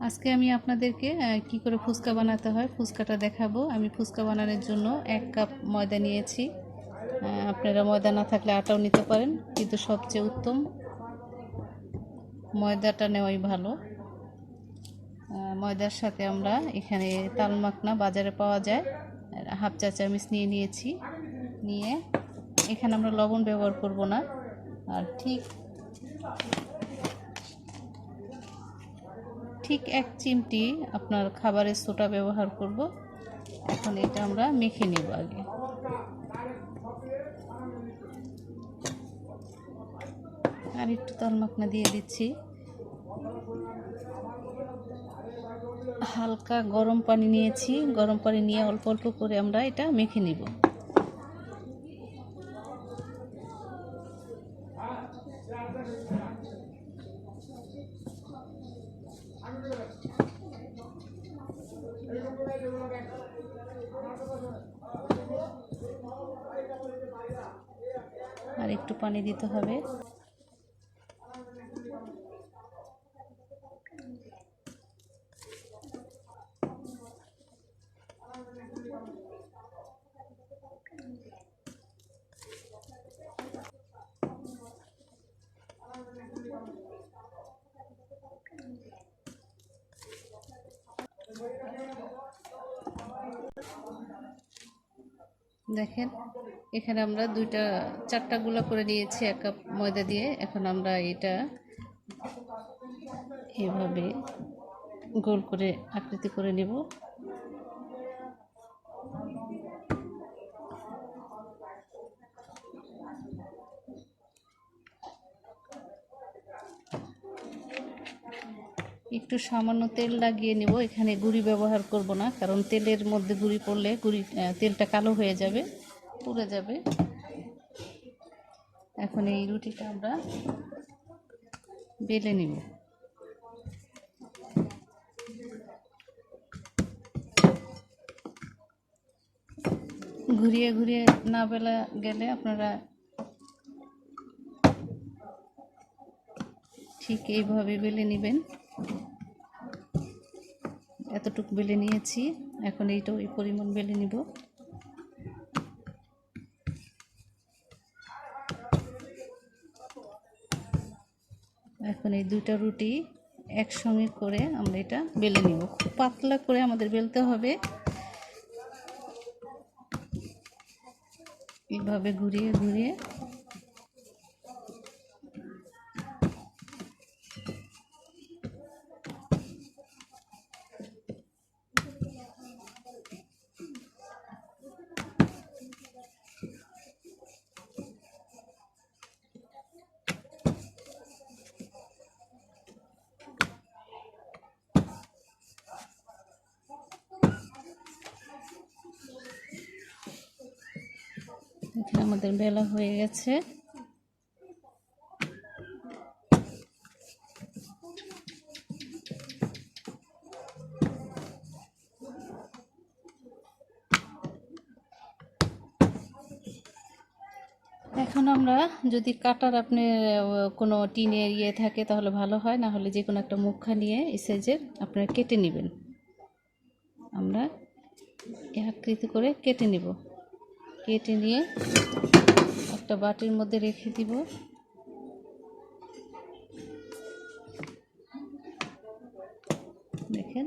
আজকে আমি আপনাদেরকে কি করে ফুচকা বানাতে হয় ফুচকাটা দেখাবো। আমি ফুচকা বানানোর জন্য 1 কাপ ময়দা নিয়েছি। আপনারা ময়দা না থাকলে আটাও নিতে পারেন, কিন্তু সবচেয়ে উত্তম ময়দাটা নেওয়াই ভালো। ময়দার সাথে আমরা এখানে তাল মাখনা বাজারে পাওয়া যায়, হাফ চা চামচ নিয়ে নিয়েছি। নিয়ে এখানে আমরা লবণ ব্যবহার করব না, আর ঠিক 1 চিমটি আপনার খাবারের সোডা ব্যবহার করব। এখন এটা আমরা মেখে নেব। আগে আর একটু তাল মাখনা দিয়ে দিচ্ছি। হালকা গরম পানি নিয়েছি, গরম পানি নিয়ে অল্প অল্প করে আমরা এটা মেখে নেব। আর একটু পানি দিতে হবে। দেখেন, এখানে আমরা 4টা গুলা করে নিয়েছি 1 কাপ ময়দা দিয়ে। এখন আমরা এটা এভাবে গোল করে আকৃতি করে নেব। একটু সামান্য তেল লাগিয়ে নেব। এখানে গুঁড়ি ব্যবহার করব না, কারণ তেলের মধ্যে গুঁড়ি পড়লে তেলটা কালো হয়ে যাবে, পুড়ে যাবে। এখন এই রুটিটা আমরা বেলে নিব। ঘুরিয়ে ঘুরিয়ে না বেলা গেলে আপনারা ঠিক এইভাবে বেলে নেবেন। এতটুকু বেলে নিয়েছি, এখন এইটা ওই পরিমাণ বেলে নিব। এখন এই 2টা রুটি একসঙ্গে করে আমরা এটা বেলে নিব। খুব পাতলা করে আমাদের বেলতে হবে। এইভাবে ঘুরিয়ে ঘুরিয়ে এখানে আমাদের বেলা হয়ে গেছে। এখন আমরা যদি কাটার আপনি কোনো টিনের থাকে তাহলে ভালো হয়, না হলে যে কোনো একটা মুখা নিয়ে এই সাইজের আপনারা কেটে নেবেন। আমরা আকৃতি করে কেটে নিব। কেটে নিয়ে একটা বাটির মধ্যে রেখে দিব। দেখেন,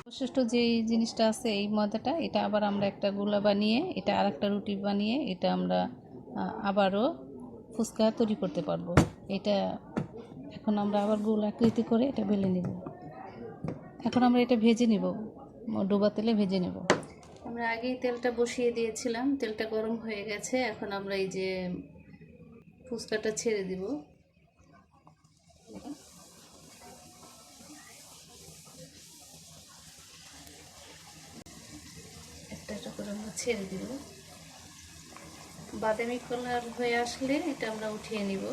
অবশিষ্ট যে জিনিসটা আছে এই ময়দাটা, এটা আবার আমরা একটা গোলা বানিয়ে এটা আর একটা রুটি বানিয়ে এটা আমরা আবারও ফুচকা তৈরি করতে পারবো। এটা এখন আমরা আবার গোল আকৃতি করে এটা বেলে নেব। এখন আমরা এটা ভেজে নেব, ডোবা তেলে ভেজে নেব। আমরা আগেই তেলটা বসিয়ে দিয়েছিলাম, তেলটা গরম হয়ে গেছে। এখন আমরা এই যে ফুচকাটা ছেড়ে দিব। একটা একটা করে আমরা ছেড়ে দিব। বাদামি কালার হয়ে আসলে এটা আমরা উঠিয়ে নিব।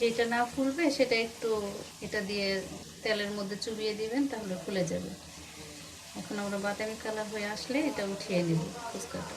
যেটা না ফুলবে সেটা একটু এটা দিয়ে তেলের মধ্যে চুবিয়ে দিবেন, তাহলে ফুলে যাবে। এখন আমরা বাদামি কালার হয়ে আসলে এটা উঠিয়ে নিব ফুচকাটা।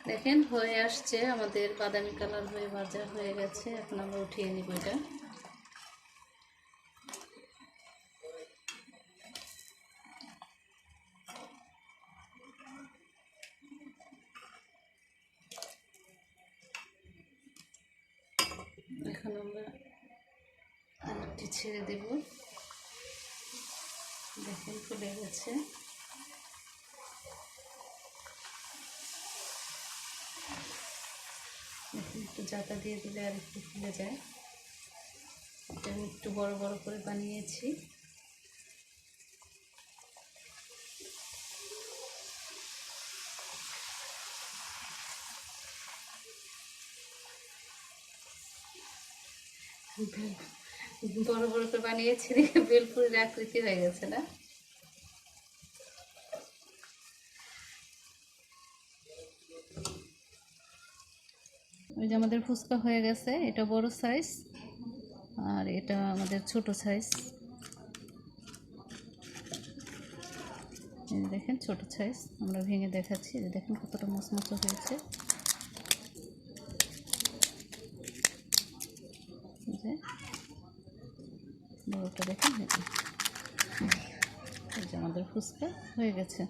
দেখেন হয়ে আসছে, আমাদের বাদামি কালার হয়ে ভাজা হয়ে গেছে। এখন আমরা উঠিয়ে নিব এটা। এখন আমরা আরেকটি ছেড়ে দেব। দেখেন ফুলে গেছে। একটু জাতা দিয়ে দিলে আর একটু ফুলে যায়। এটা আমি একটু বড় বড় করে বানিয়েছি। বড় বড় করে বানিয়েছি দেখে বেলপুরির আকৃতি হয়ে গেছে না? ওই যে আমাদের ফুচকা হয়ে গেছে। এটা বড় সাইজ আর এটা আমাদের ছোট সাইজ। দেখেন ছোট সাইজ, আমরা ভেঙে দেখাচ্ছি। দেখেন কতটা মচমচে হয়েছে। বড়টা দেখেন, এই যে আমাদের ফুচকা হয়ে গেছে।